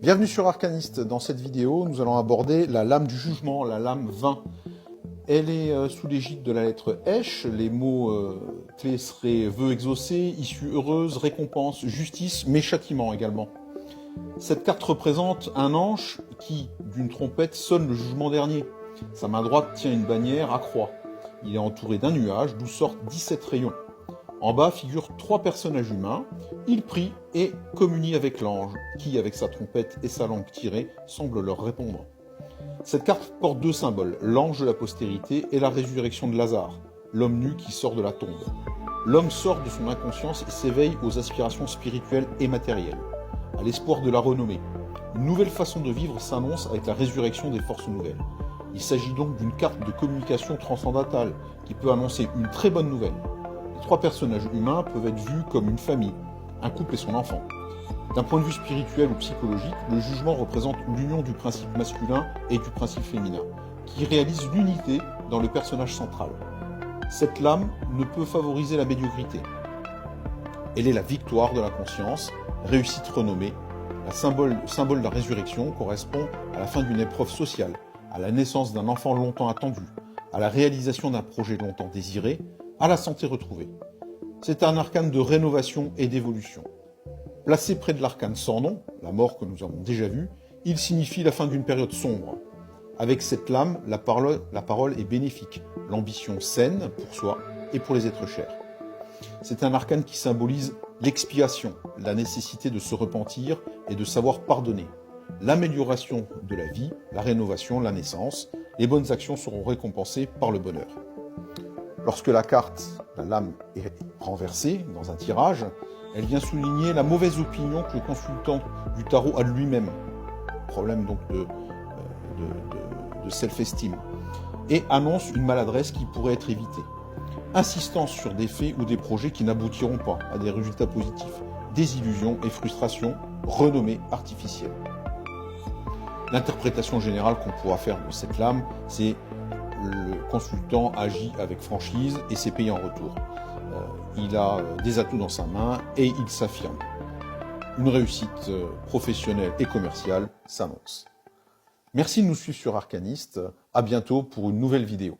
Bienvenue sur Arcaniste. Dans cette vidéo, nous allons aborder la lame du jugement, la lame 20. Elle est sous l'égide de la lettre Esh. Les mots clés seraient vœux exaucés, issue heureuse, récompense, justice, mais châtiment également. Cette carte représente un ange qui, d'une trompette, sonne le jugement dernier. Sa main droite tient une bannière à croix. Il est entouré d'un nuage d'où sortent 17 rayons. En bas figurent 3 personnages humains. Ils prient et communient avec l'ange, qui, avec sa trompette et sa langue tirée, semble leur répondre. Cette carte porte 2 symboles, l'ange de la postérité et la résurrection de Lazare, l'homme nu qui sort de la tombe. L'homme sort de son inconscience et s'éveille aux aspirations spirituelles et matérielles, à l'espoir de la renommée. Une nouvelle façon de vivre s'annonce avec la résurrection des forces nouvelles. Il s'agit donc d'une carte de communication transcendantale qui peut annoncer une très bonne nouvelle. Les 3 personnages humains peuvent être vus comme une famille, un couple et son enfant. D'un point de vue spirituel ou psychologique, le jugement représente l'union du principe masculin et du principe féminin, qui réalise l'unité dans le personnage central. Cette lame ne peut favoriser la médiocrité. Elle est la victoire de la conscience, réussite renommée. Le symbole de la résurrection correspond à la fin d'une épreuve sociale, à la naissance d'un enfant longtemps attendu, à la réalisation d'un projet longtemps désiré, à la santé retrouvée. C'est un arcane de rénovation et d'évolution. Placé près de l'arcane sans nom, la mort que nous avons déjà vue, il signifie la fin d'une période sombre. Avec cette lame, la parole est bénéfique, l'ambition saine pour soi et pour les êtres chers. C'est un arcane qui symbolise l'expiation, la nécessité de se repentir et de savoir pardonner. L'amélioration de la vie, la rénovation, la naissance, les bonnes actions seront récompensées par le bonheur. Lorsque la carte, la lame, est renversée dans un tirage, elle vient souligner la mauvaise opinion que le consultant du tarot a de lui-même. Problème donc de self-esteem. Et annonce une maladresse qui pourrait être évitée. Insistance sur des faits ou des projets qui n'aboutiront pas à des résultats positifs. Désillusion et frustration, renommée artificielle. L'interprétation générale qu'on pourra faire de cette lame, c'est le consultant agit avec franchise et c'est payé en retour. Il a des atouts dans sa main et il s'affirme. Une réussite professionnelle et commerciale s'annonce. Merci de nous suivre sur Arcaniste. À bientôt pour une nouvelle vidéo.